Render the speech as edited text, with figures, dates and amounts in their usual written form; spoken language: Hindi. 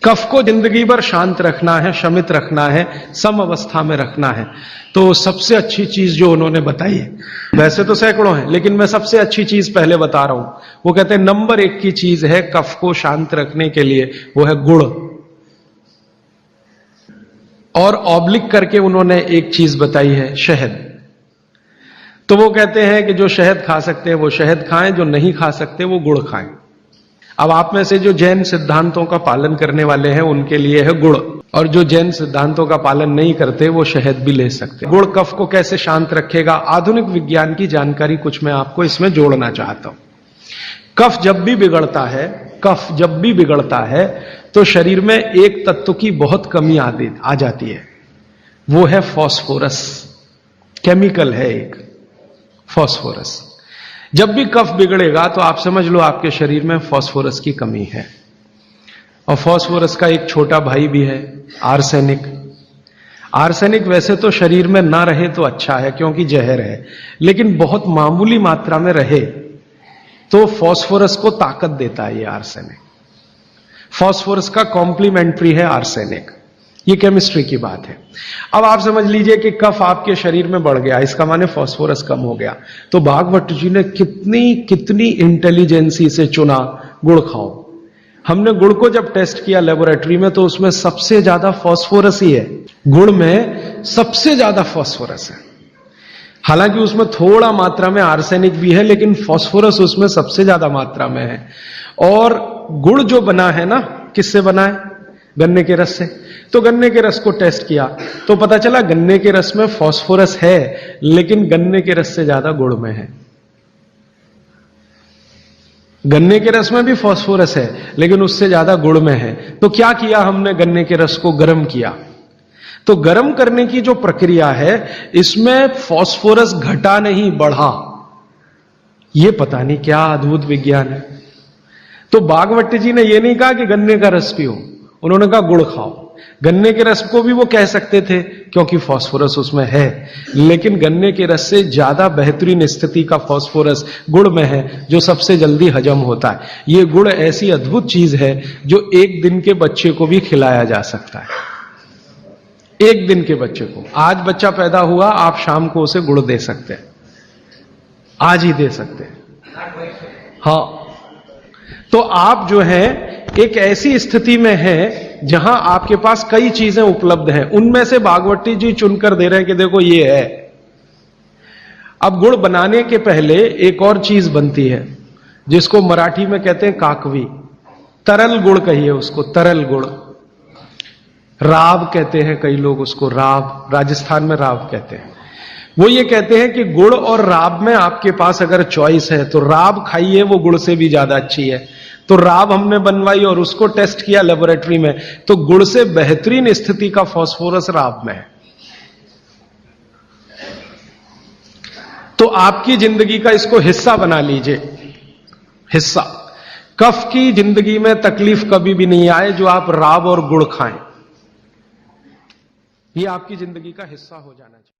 कफ को जिंदगी भर शांत रखना है, शमित रखना है, सम अवस्था में रखना है। तो सबसे अच्छी चीज जो उन्होंने बताई है, वैसे तो सैकड़ों हैं, लेकिन मैं सबसे अच्छी चीज पहले बता रहा हूं। वो कहते हैं नंबर 1 की चीज है कफ को शांत रखने के लिए, वो है गुड़। और ऑब्लिक करके उन्होंने एक चीज बताई है, शहद। तो वो कहते हैं कि जो शहद खा सकते हैं वो शहद खाएं, जो नहीं खा सकते वो गुड़ खाएं। अब आप में से जो जैन सिद्धांतों का पालन करने वाले हैं उनके लिए है गुड़, और जो जैन सिद्धांतों का पालन नहीं करते वो शहद भी ले सकते हैं। गुड़ कफ को कैसे शांत रखेगा, आधुनिक विज्ञान की जानकारी कुछ मैं आपको इसमें जोड़ना चाहता हूं। कफ जब भी बिगड़ता है तो शरीर में एक तत्व की बहुत कमी आ जाती है, वो है फास्फोरस। केमिकल है एक फास्फोरस। जब भी कफ बिगड़ेगा तो आप समझ लो आपके शरीर में फास्फोरस की कमी है। और फास्फोरस का एक छोटा भाई भी है, आर्सेनिक। आर्सेनिक वैसे तो शरीर में ना रहे तो अच्छा है क्योंकि जहर है, लेकिन बहुत मामूली मात्रा में रहे तो फास्फोरस को ताकत देता है ये आर्सेनिक। फास्फोरस का कॉम्प्लीमेंट्री है आर्सेनिक। ये केमिस्ट्री की बात है। अब आप समझ लीजिए कि कफ आपके शरीर में बढ़ गया, इसका माने फास्फोरस कम हो गया। तो भागवत जी ने कितनी इंटेलिजेंसी से चुना, गुड़ खाओ। हमने गुड़ को जब टेस्ट किया लेबोरेटरी में तो उसमें सबसे ज्यादा फास्फोरस ही है। गुड़ में सबसे ज्यादा फास्फोरस है। हालांकि उसमें थोड़ा मात्रा में आर्सेनिक भी है, लेकिन फास्फोरस उसमें सबसे ज्यादा मात्रा में है। और गुड़ जो बना है ना, किससे बना है? गन्ने के रस से। तो गन्ने के रस को टेस्ट किया तो पता चला गन्ने के रस में फास्फोरस है, लेकिन गन्ने के रस से ज्यादा गुड़ में है। गन्ने के रस में भी फास्फोरस है, लेकिन उससे ज्यादा गुड़ में है। तो क्या किया हमने? गन्ने के रस को गर्म किया। तो गर्म करने की जो प्रक्रिया है, इसमें फास्फोरस घटा नहीं, बढ़ा। यह पता नहीं क्या अद्भुत विज्ञान है। तो भागवत जी ने यह नहीं कहा कि गन्ने का रस पियो, उन्होंने कहा गुड़ खाओ। गन्ने के रस को भी वो कह सकते थे क्योंकि फास्फोरस उसमें है, लेकिन गन्ने के रस से ज्यादा बेहतरीन स्थिति का फास्फोरस गुड़ में है, जो सबसे जल्दी हजम होता है। ये गुड़ ऐसी अद्भुत चीज है जो 1 दिन के बच्चे को भी खिलाया जा सकता है। 1 दिन के बच्चे को, आज बच्चा पैदा हुआ, आप शाम को उसे गुड़ दे सकते हैं, आज ही दे सकते हैं। हाँ, तो आप जो है एक ऐसी स्थिति में है जहां आपके पास कई चीजें उपलब्ध हैं, उनमें से भागवती जी चुनकर दे रहे हैं कि देखो ये है। अब गुड़ बनाने के पहले एक और चीज बनती है जिसको मराठी में कहते हैं काकवी। तरल गुड़ कहिए उसको, तरल गुड़। राब कहते हैं कई लोग उसको, राब, राजस्थान में राब कहते हैं। वो ये कहते हैं कि गुड़ और राब में आपके पास अगर चॉइस है तो राब खाइए, वो गुड़ से भी ज्यादा अच्छी है। तो राब हमने बनवाई और उसको टेस्ट किया लेबोरेटरी में, तो गुड़ से बेहतरीन स्थिति का फास्फोरस राब में है। तो आपकी जिंदगी का इसको हिस्सा बना लीजिए, हिस्सा। कफ की जिंदगी में तकलीफ कभी भी नहीं आए जो आप राब और गुड़ खाएं। ये आपकी जिंदगी का हिस्सा हो जाना चाहिए।